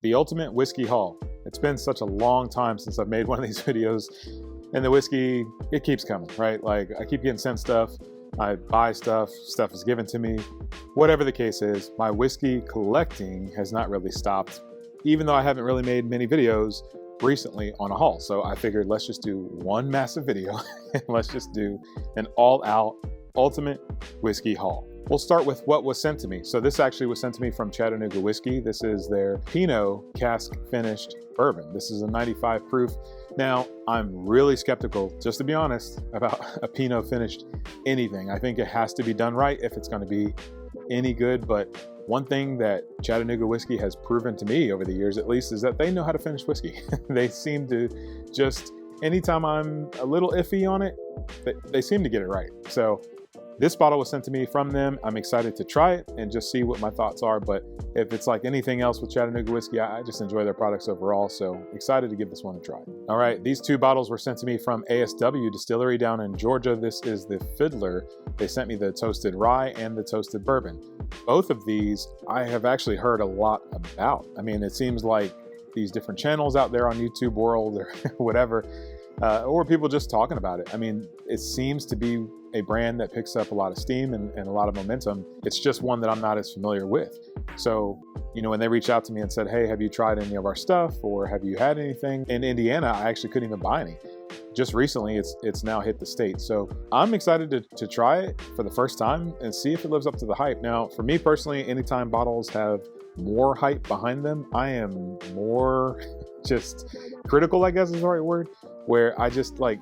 the ultimate whiskey haul. It's been such a long time since I've made one of these videos, and the whiskey, it keeps coming, right? Like, I keep getting sent stuff, I buy stuff, stuff is given to me. Whatever the case is, my whiskey collecting has not really stopped, even though I haven't really made many videos recently on a haul. So I figured, let's just do one massive video and let's just do an all-out ultimate whiskey haul. We'll start with what was sent to me. So this actually was sent to me from Chattanooga Whiskey. This is their Pinot cask finished bourbon. This is a 95 proof. Now, I'm really skeptical, just to be honest, about a Pinot finished anything. I think it has to be done right if it's going to be any good. But one thing that Chattanooga Whiskey has proven to me over the years, at least, is that they know how to finish whiskey. They seem to just, anytime I'm a little iffy on it, they seem to get it right. So this bottle was sent to me from them. I'm excited to try it and just see what my thoughts are. But if it's like anything else with Chattanooga Whiskey, I just enjoy their products overall. So excited to give this one a try. All right, these two bottles were sent to me from ASW Distillery down in Georgia. This is the Fiddler. They sent me the toasted rye and the toasted bourbon. Both of these I have actually heard a lot about. I mean, it seems like these different channels out there on YouTube World or whatever, or people just talking about it. I mean, it seems to be a brand that picks up a lot of steam and a lot of momentum. It's just one that I'm not as familiar with. So, you know, when they reached out to me and said, hey, have you tried any of our stuff, or have you had anything? In Indiana, I actually couldn't even buy any. Just recently, it's now hit the state. So I'm excited to try it for the first time and see if it lives up to the hype. Now, for me personally, anytime bottles have more hype behind them, I am more just critical, I guess is the right word, where I just like,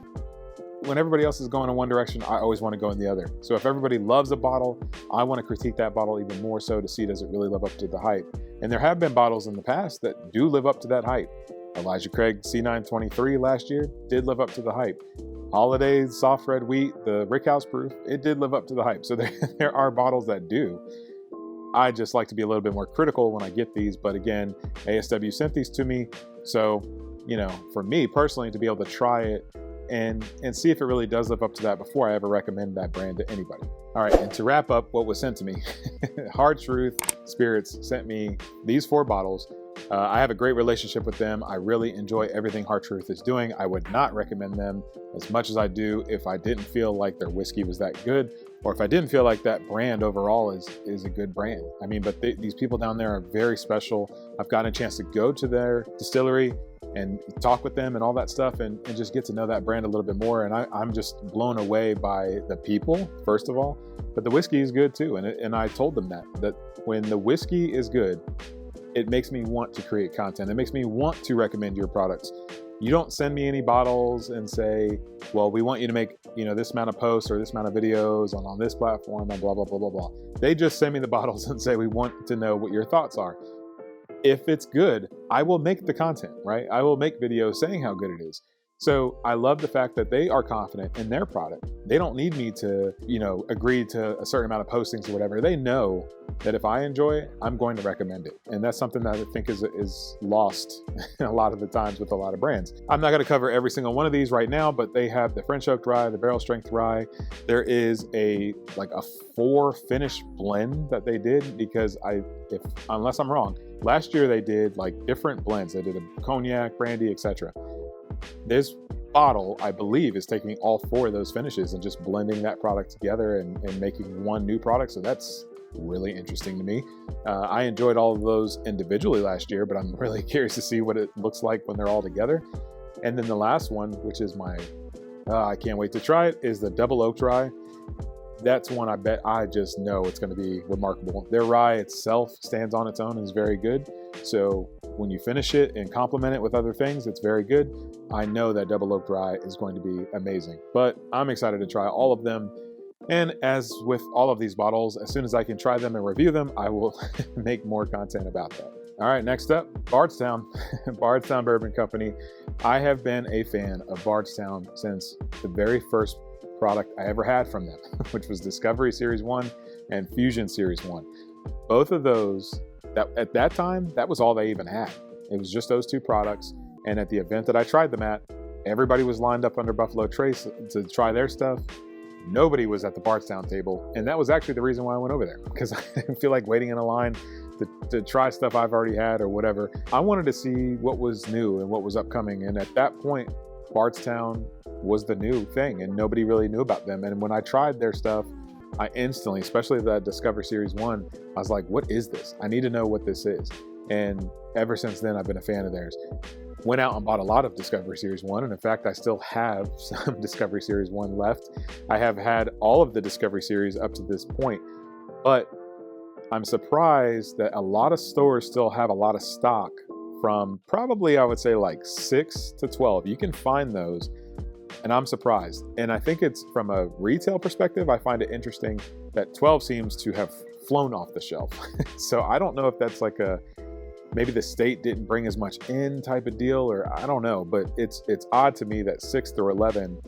when everybody else is going in one direction, I always want to go in the other. So if everybody loves a bottle, I want to critique that bottle even more so to see, does it really live up to the hype? And there have been bottles in the past that do live up to that hype. Elijah Craig C923 last year did live up to the hype. Holiday Soft Red Wheat, the Rickhouse Proof, it did live up to the hype. So there are bottles that do. I just like to be a little bit more critical when I get these. But again, ASW sent these to me. So, you know, for me personally, to be able to try it and see if it really does live up to that before I ever recommend that brand to anybody. All right, and to wrap up what was sent to me, Hard Truth Spirits sent me these 4 bottles. I have a great relationship with them. I really enjoy everything Hard Truth is doing. I would not recommend them as much as I do if I didn't feel like their whiskey was that good, or if I didn't feel like that brand overall is a good brand. I mean, but these people down there are very special. I've gotten a chance to go to their distillery and talk with them and all that stuff and just get to know that brand a little bit more. And I'm just blown away by the people, first of all, but the whiskey is good too. And I told them that when the whiskey is good, it makes me want to create content. It makes me want to recommend your products. You don't send me any bottles and say, well, we want you to make, you know, this amount of posts or this amount of videos on this platform and blah, blah, blah, blah, blah. They just send me the bottles and say, we want to know what your thoughts are. If it's good, I will make the content, right? I will make videos saying how good it is. So I love the fact that they are confident in their product. They don't need me to, you know, agree to a certain amount of postings or whatever. They know that if I enjoy it, I'm going to recommend it. And that's something that I think is lost a lot of the times with a lot of brands. I'm not going to cover every single one of these right now, but they have the French oak rye, the barrel strength rye. There is a 4 finish blend that they did because unless I'm wrong, last year they did like different blends. They did a cognac, brandy, etc. This bottle, I believe, is taking all 4 of those finishes and just blending that product together and making one new product. So that's really interesting to me. I enjoyed all of those individually last year, but I'm really curious to see what it looks like when they're all together. And then the last one, which is I can't wait to try it, is the double oak rye. That's one I just know it's going to be remarkable. Their rye itself stands on its own and is very good. So when you finish it and complement it with other things, it's very good. I know that double oak rye is going to be amazing, but I'm excited to try all of them. And as with all of these bottles, as soon as I can try them and review them, I will make more content about that. All right, next up, Bardstown, Bardstown Bourbon Company. I have been a fan of Bardstown since the very first product I ever had from them, which was Discovery Series 1 and Fusion Series 1. Both of those, at that time, that was all they even had. It was just those 2 products. And at the event that I tried them at, everybody was lined up under Buffalo Trace to try their stuff. Nobody was at the Bardstown table. And that was actually the reason why I went over there, because I didn't feel like waiting in a line to try stuff I've already had or whatever. I wanted to see what was new and what was upcoming. And at that point, Bardstown was the new thing and nobody really knew about them. And when I tried their stuff, I instantly, especially the Discover Series 1, I was like, what is this? I need to know what this is. And ever since then, I've been a fan of theirs. Went out and bought a lot of Discovery Series 1. And in fact, I still have some Discovery Series 1 left. I have had all of the Discovery Series up to this point. But I'm surprised that a lot of stores still have a lot of stock from probably, I would say, like 6 to 12. You can find those. And I'm surprised. And I think it's from a retail perspective, I find it interesting that 12 seems to have flown off the shelf. So I don't know if that's like maybe the state didn't bring as much in type of deal, or I don't know, but it's odd to me that 6 through 11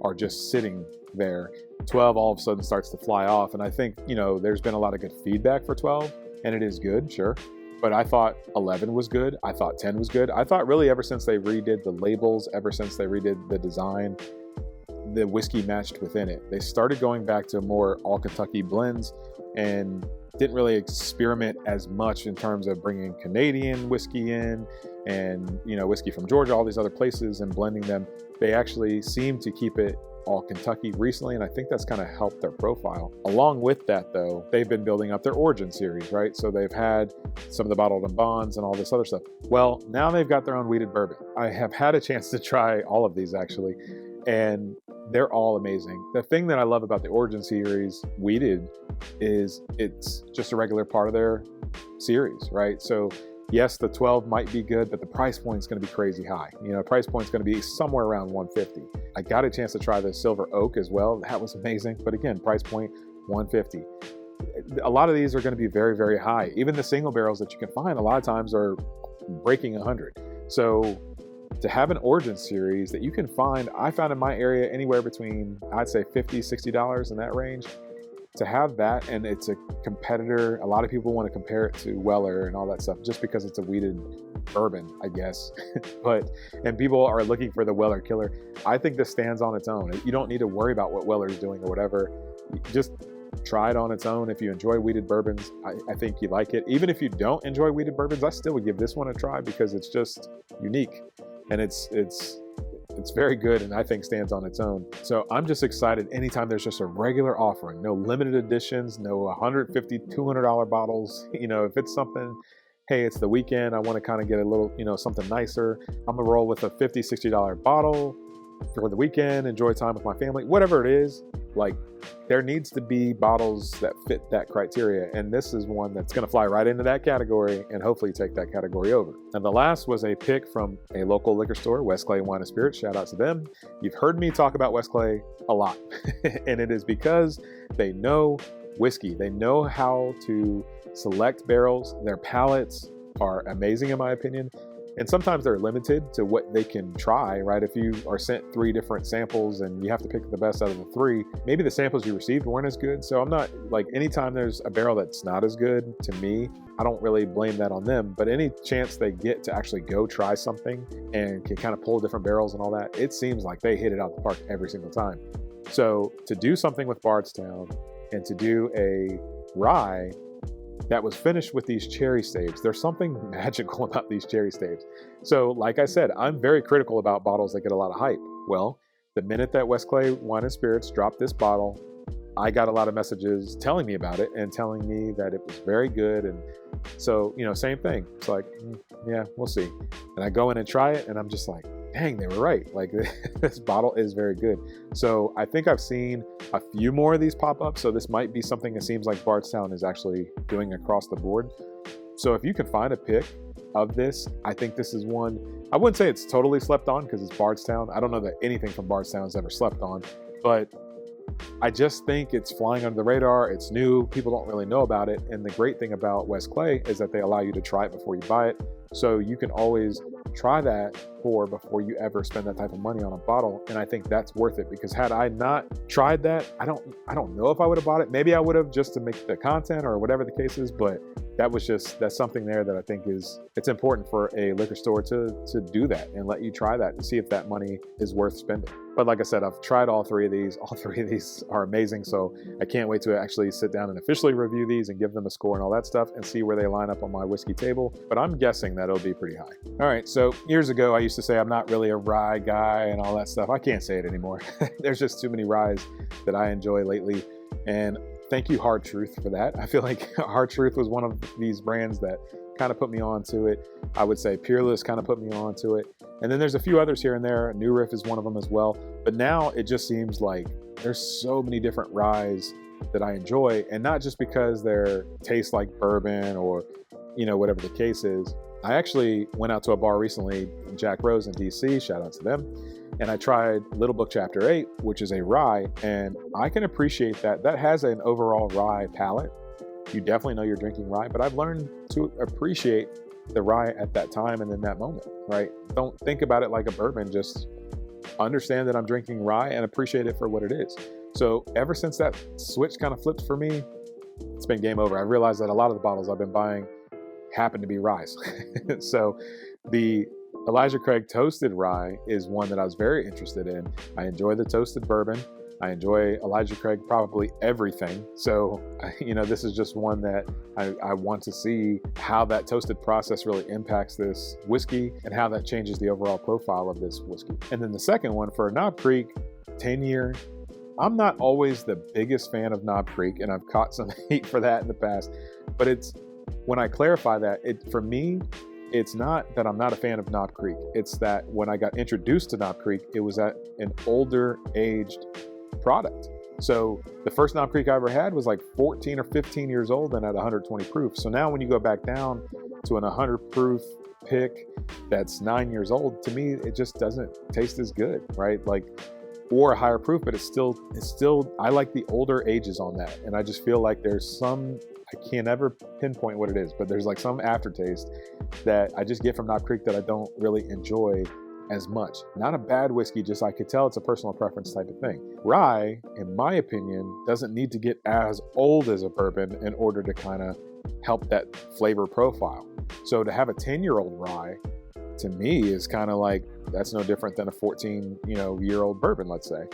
are just sitting there. 12 all of a sudden starts to fly off. And I think, there's been a lot of good feedback for 12 and it is good, sure. But I thought 11 was good. I thought 10 was good. I thought really ever since they redid the labels, ever since they redid the design, the whiskey matched within it. They started going back to more all Kentucky blends and didn't really experiment as much in terms of bringing Canadian whiskey in and, whiskey from Georgia, all these other places and blending them. They actually seem to keep it all Kentucky recently, and I think that's kind of helped their profile. Along with that, though, they've been building up their Origin series, right? So they've had some of the bottled in bonds and all this other stuff. Well, now they've got their own wheated bourbon. I have had a chance to try all of these actually, and they're all amazing. The thing that I love about the Origin series wheated is it's just a regular part of their series, right? So yes, the 12 might be good, but the price point is going to be crazy high. Price point is going to be somewhere around 150. I got a chance to try the Silver Oak as well. That was amazing. But again, price point 150. A lot of these are going to be very, very high. Even the single barrels that you can find a lot of times are breaking 100. So to have an Origin series that you can find, I found in my area anywhere between, I'd say $50, $60 in that range. To have that, and it's a competitor, a lot of people want to compare it to Weller and all that stuff just because it's a wheated bourbon, I guess. And people are looking for the Weller killer. I think this stands on its own. You don't need to worry about what Weller is doing or whatever. Just try it on its own. If you enjoy wheated bourbons, I think you like it. Even if you don't enjoy wheated bourbons, I still would give this one a try because it's just unique and it's very good and I think stands on its own. So I'm just excited anytime there's just a regular offering, no limited editions, no $150, $200 bottles. If it's something, hey, it's the weekend, I want to kind of get a little, something nicer, I'm gonna roll with a $50, $60 bottle for the weekend, enjoy time with my family, whatever it is. Like, there needs to be bottles that fit that criteria, and this is one that's going to fly right into that category and hopefully take that category over. And the last was a pick from a local liquor store, West Clay Wine and Spirits. Shout out to them. You've heard me talk about West Clay a lot, and it is because they know whiskey. They know how to select barrels. Their palates are amazing, in my opinion. And sometimes they're limited to what they can try, right? If you are sent 3 different samples and you have to pick the best out of the 3, maybe the samples you received weren't as good. So I'm not like, anytime there's a barrel that's not as good, to me, I don't really blame that on them. But any chance they get to actually go try something and can kind of pull different barrels and all that, it seems like they hit it out the park every single time. So to do something with Bardstown and to do a rye that was finished with these cherry staves. There's something magical about these cherry staves. So like I said, I'm very critical about bottles that get a lot of hype. Well, the minute that West Clay Wine and Spirits dropped this bottle, I got a lot of messages telling me about it and telling me that it was very good. And so, same thing. It's like, yeah, we'll see. And I go in and try it and I'm just like, dang, they were right. Like, this bottle is very good. So I think I've seen a few more of these pop up. So this might be something that seems like Bardstown is actually doing across the board. So if you can find a pick of this, I think this is one. I wouldn't say it's totally slept on because it's Bardstown. I don't know that anything from Bardstown is ever slept on, but I just think it's flying under the radar. It's new. People don't really know about it. And the great thing about West Clay is that they allow you to try it before you buy it. So you can always try that before you ever spend that type of money on a bottle. And I think that's worth it, because had I not tried that, I don't know if I would have bought it. Maybe I would have, just to make the content or whatever the case is, but that's something there that I think it's important for a liquor store to do that and let you try that and see if that money is worth spending. But like I said, I've tried all three of these. All three of these are amazing. So I can't wait to actually sit down and officially review these and give them a score and all that stuff and see where they line up on my whiskey table. But I'm guessing that it'll be pretty high. All right, so years ago, I used to say I'm not really a rye guy and all that stuff. I can't say it anymore. There's just too many ryes that I enjoy lately. And thank you, Hard Truth, for that. I feel like Hard Truth was one of these brands that kind of put me onto it. I would say Peerless kind of put me onto it. And then there's a few others here and there. New Riff is one of them as well. But now it just seems like there's so many different ryes that I enjoy, and not just because they taste like bourbon or, whatever the case is. I actually went out to a bar recently, Jack Rose in DC, shout out to them. And I tried Little Book Chapter 8, which is a rye, and I can appreciate that. That has an overall rye palate. You definitely know you're drinking rye, but I've learned to appreciate the rye at that time and in that moment, right? Don't think about it like a bourbon, just understand that I'm drinking rye and appreciate it for what it is. So ever since that switch kind of flipped for me, it's been game over. I realized that a lot of the bottles I've been buying happen to be ryes. So the Elijah Craig Toasted Rye is one that I was very interested in. I enjoy the toasted bourbon. I enjoy Elijah Craig probably everything. So, this is just one that I want to see how that toasted process really impacts this whiskey and how that changes the overall profile of this whiskey. And then the second one for Knob Creek 10-year. I'm not always the biggest fan of Knob Creek, and I've caught some hate for that in the past. But when I clarify that, for me, it's not that I'm not a fan of Knob Creek. It's that when I got introduced to Knob Creek, it was at an older aged product. So the first Knob Creek I ever had was like 14 or 15 years old and at 120 proof. So now when you go back down to an 100 proof pick that's 9 years old, to me, it just doesn't taste as good, right? Or a higher proof, but it's still, I like the older ages on that. And I just feel like there's some, I can't ever pinpoint what it is, but there's like some aftertaste that I just get from Knob Creek that I don't really enjoy as much. Not a bad whiskey, just I could tell it's a personal preference type of thing. Rye, in my opinion, doesn't need to get as old as a bourbon in order to kind of help that flavor profile. So to have a 10-year-old rye, to me, is kind of like, that's no different than a 14-year-old bourbon, let's say.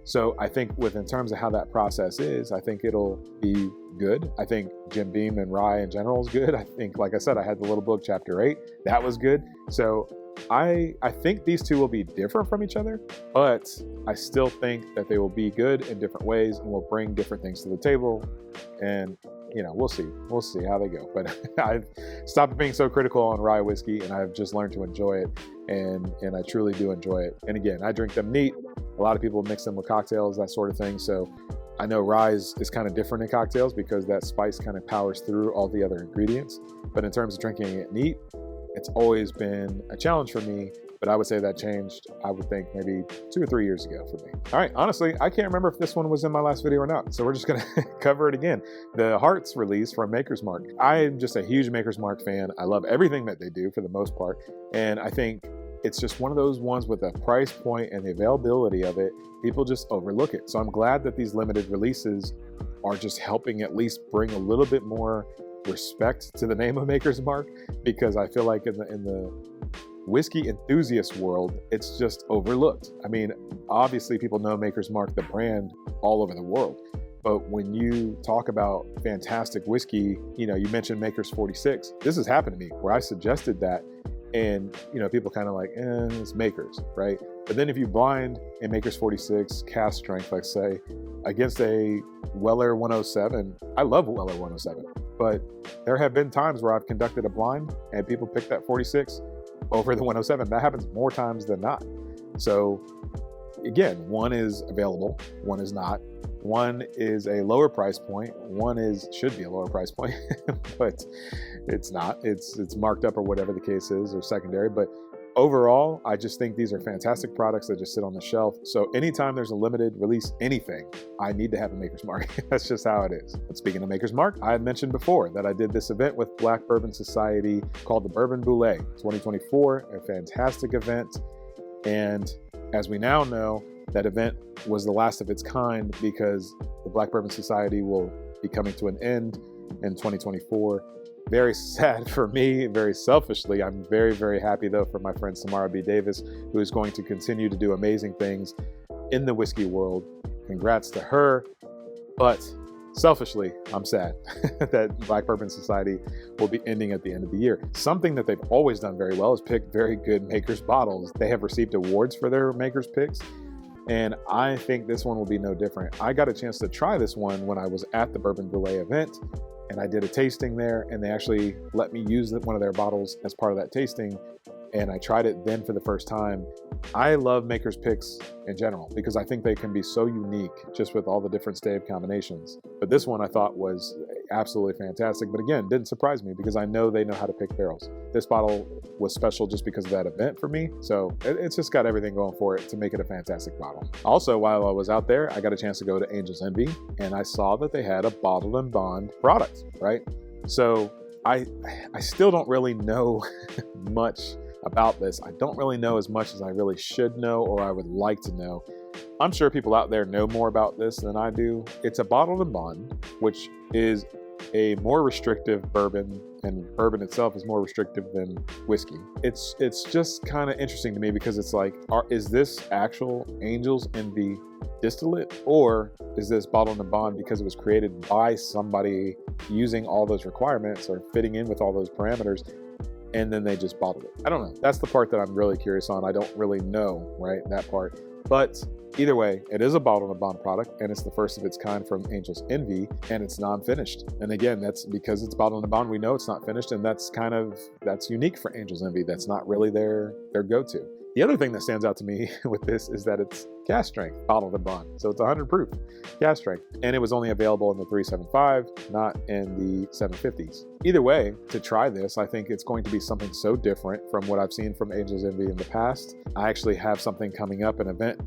So I think in terms of how that process is, I think it'll be good. I think Jim Beam and rye in general is good. I think, like I said, I had the Little Book Chapter 8. That was good. So I think these two will be different from each other, but I still think that they will be good in different ways and will bring different things to the table. And, we'll see. We'll see how they go. But I've stopped being so critical on rye whiskey, and I've just learned to enjoy it. And I truly do enjoy it. And again, I drink them neat. A lot of people mix them with cocktails, that sort of thing. So I know rye is kind of different in cocktails because that spice kind of powers through all the other ingredients. But in terms of drinking it neat, it's always been a challenge for me, but I would say that changed, I would think, maybe 2 or 3 years ago for me. All right, honestly, I can't remember if this one was in my last video or not, so we're just gonna cover it again. The Hearts release from Maker's Mark. I'm just a huge Maker's Mark fan. I love everything that they do for the most part, and I think it's just one of those ones with the price point and the availability of it, people just overlook it. So I'm glad that these limited releases are just helping at least bring a little bit more respect to the name of Maker's Mark, because I feel like in the whiskey enthusiast world, it's just overlooked. I mean, obviously people know Maker's Mark, the brand, all over the world. But when you talk about fantastic whiskey, you mentioned Maker's 46. This has happened to me where I suggested that, and people kind of like, it's Maker's, right? But then if you blind a Maker's 46 cask strength, let's say, against a Weller 107, I love Weller 107, but there have been times where I've conducted a blind and people pick that 46 over the 107. That happens more times than not. So again, one is available, one is not. One is a lower price point, one should be a lower price point, but it's not. It's marked up or whatever the case is, or secondary. But overall, I just think these are fantastic products that just sit on the shelf. So anytime there's a limited release anything, I need to have a Maker's Mark. That's just how it is. But speaking of Maker's Mark, I had mentioned before that I did this event with Black Bourbon Society called the Bourbon Boulé 2024, a fantastic event. And as we now know, that event was the last of its kind because the Black Bourbon Society will be coming to an end in 2024. Very sad for me, very selfishly. I'm very, very happy though for my friend Samara B. Davis, who is going to continue to do amazing things in the whiskey world. Congrats to her. But selfishly, I'm sad that Black Bourbon Society will be ending at the end of the year. Something that they've always done very well is pick very good makers' bottles. They have received awards for their makers' picks, and I think this one will be no different. I got a chance to try this one when I was at the Bourbon Brûlée event, and I did a tasting there, and they actually let me use one of their bottles as part of that tasting, and I tried it then for the first time. I love makers' picks in general because I think they can be so unique just with all the different stave combinations. But this one I thought was absolutely fantastic. But again, didn't surprise me because I know they know how to pick barrels. This bottle was special just because of that event for me. So it's just got everything going for it to make it a fantastic bottle. Also, while I was out there, I got a chance to go to Angel's Envy, and I saw that they had a bottled and bond product, right? So I still don't really know much about this. I don't really know as much as I really should know or I would like to know. I'm sure people out there know more about this than I do. It's a bottled and bond, which is a more restrictive bourbon, and bourbon itself is more restrictive than whiskey. It's just kind of interesting to me because it's like, is this actual Angel's Envy distillate, or is this bottled and bond because it was created by somebody using all those requirements or fitting in with all those parameters, and then they just bottled it? I don't know. That's the part that I'm really curious on. I don't really know, right, that part. But either way, it is a bottled and bond product, and it's the first of its kind from Angel's Envy, and it's non-finished. And again, that's because it's bottled and bond. We know it's not finished, and that's unique for Angel's Envy. That's not really their go-to. The other thing that stands out to me with this is that it's cask strength, bottled and bond. So it's 100 proof cask strength. And it was only available in the 375, not in the 750s. Either way, to try this, I think it's going to be something so different from what I've seen from Angel's Envy in the past. I actually have something coming up, an event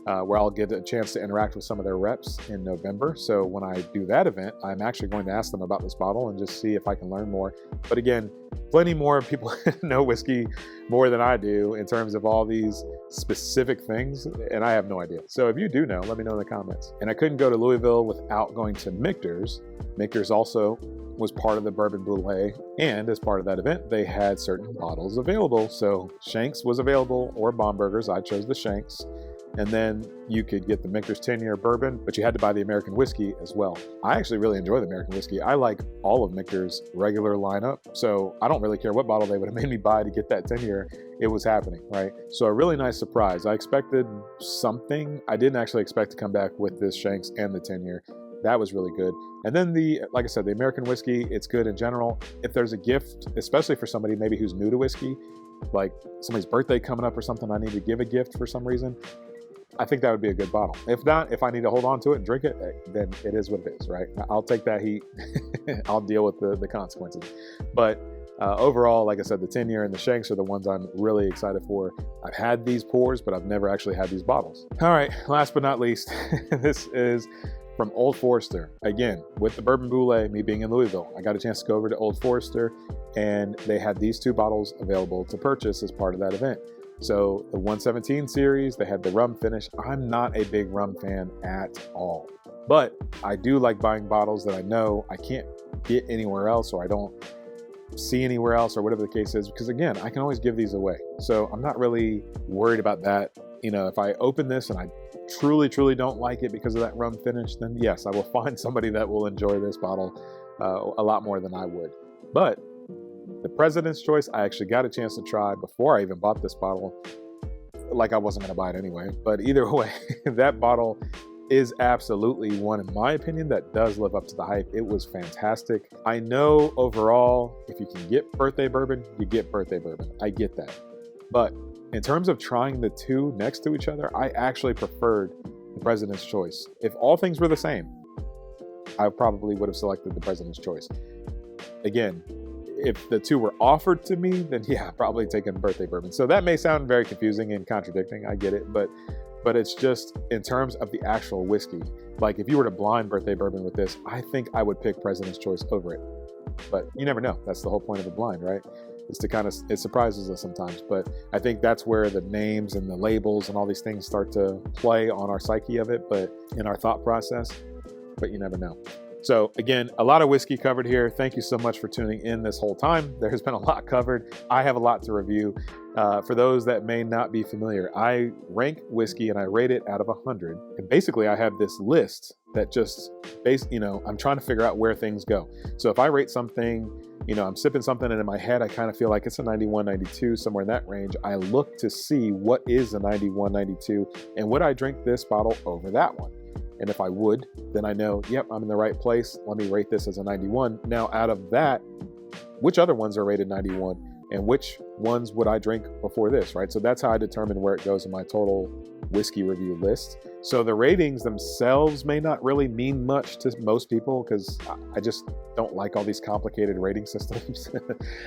where I'll get a chance to interact with some of their reps in November. So when I do that event, I'm actually going to ask them about this bottle and just see if I can learn more. But again, plenty more people know whiskey more than I do in terms of all these specific things, and I have no idea. So if you do know, let me know in the comments. And I couldn't go to Louisville without going to Michter's. Michter's also was part of the Bourbon Brûlée, and as part of that event, they had certain bottles available. So Shanks was available, or Bombergers. I chose the Shanks. And then you could get the Michter's 10-year bourbon, but you had to buy the American whiskey as well. I actually really enjoy the American whiskey. I like all of Michter's regular lineup, so I don't really care what bottle they would have made me buy to get that 10-year. It was happening, right? So a really nice surprise. I expected something. I didn't actually expect to come back with this Shanks and the 10-year. That was really good. And then like I said, the American whiskey, it's good in general. If there's a gift, especially for somebody maybe who's new to whiskey, like somebody's birthday coming up or something, I need to give a gift for some reason, I think that would be a good bottle. If not, if I need to hold on to it and drink it, then it is what it is, right? I'll take that heat. I'll deal with the consequences. But overall, like I said, the 10-year and the Shanks are the ones I'm really excited for. I've had these pours, but I've never actually had these bottles. All right, last but not least, this is from Old Forester. Again, with the Bourbon Brûlée, me being in Louisville, I got a chance to go over to Old Forester, and they had these two bottles available to purchase as part of that event. So the 117 series, they had the rum finish. I'm not a big rum fan at all, but I do like buying bottles that I know I can't get anywhere else, or I don't see anywhere else, or whatever the case is, because again, I can always give these away. So I'm not really worried about that. You know, if I open this and I truly, truly don't like it because of that rum finish, then yes, I will find somebody that will enjoy this bottle a lot more than I would. But the President's Choice, I actually got a chance to try before I even bought this bottle. Like I wasn't going to buy it anyway. But either way, that bottle is absolutely one, in my opinion, that does live up to the hype. It was fantastic. I know overall, if you can get birthday bourbon, you get birthday bourbon. I get that. But in terms of trying the two next to each other, I actually preferred the President's Choice. If all things were the same, I probably would have selected the President's Choice. Again, if the two were offered to me, then yeah, probably taking birthday bourbon. So that may sound very confusing and contradicting. I get it, but it's just in terms of the actual whiskey. Like if you were to blind birthday bourbon with this, I think I would pick President's Choice over it. But you never know. That's the whole point of a blind, right? Is to kind of, it surprises us sometimes. But I think that's where the names and the labels and all these things start to play on our psyche of it, but in our thought process. But you never know. So again, a lot of whiskey covered here. Thank you so much for tuning in this whole time. There has been a lot covered. I have a lot to review. For those that may not be familiar, I rank whiskey and I rate it out of 100. And basically I have this list that just I'm trying to figure out where things go. So if I rate something, I'm sipping something and in my head, I kind of feel like it's a 91, 92, somewhere in that range. I look to see what is a 91, 92, and would I drink this bottle over that one? And if I would, then I know, yep, I'm in the right place. Let me rate this as a 91. Now, out of that, which other ones are rated 91 and which ones would I drink before this, right? So that's how I determine where it goes in my total whiskey review list. So the ratings themselves may not really mean much to most people because I just don't like all these complicated rating systems.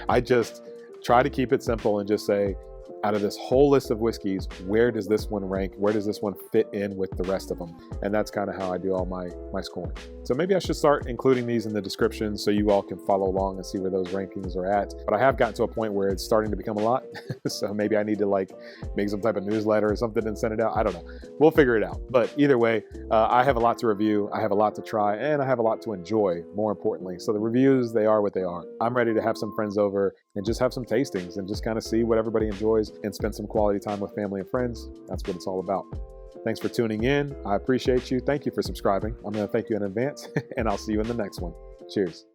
I just try to keep it simple and just say, out of this whole list of whiskeys, where does this one rank? Where does this one fit in with the rest of them? And that's kind of how I do all my scoring. So maybe I should start including these in the description so you all can follow along and see where those rankings are at. But I have gotten to a point where it's starting to become a lot. So maybe I need to make some type of newsletter or something and send it out. I don't know. We'll figure it out. But either way, I have a lot to review. I have a lot to try, and I have a lot to enjoy, more importantly. So the reviews, they are what they are. I'm ready to have some friends over and just have some tastings and just kind of see what everybody enjoys and spend some quality time with family and friends. That's what it's all about. Thanks for tuning in. I appreciate you. Thank you for subscribing. I'm going to thank you in advance, and I'll see you in the next one. Cheers.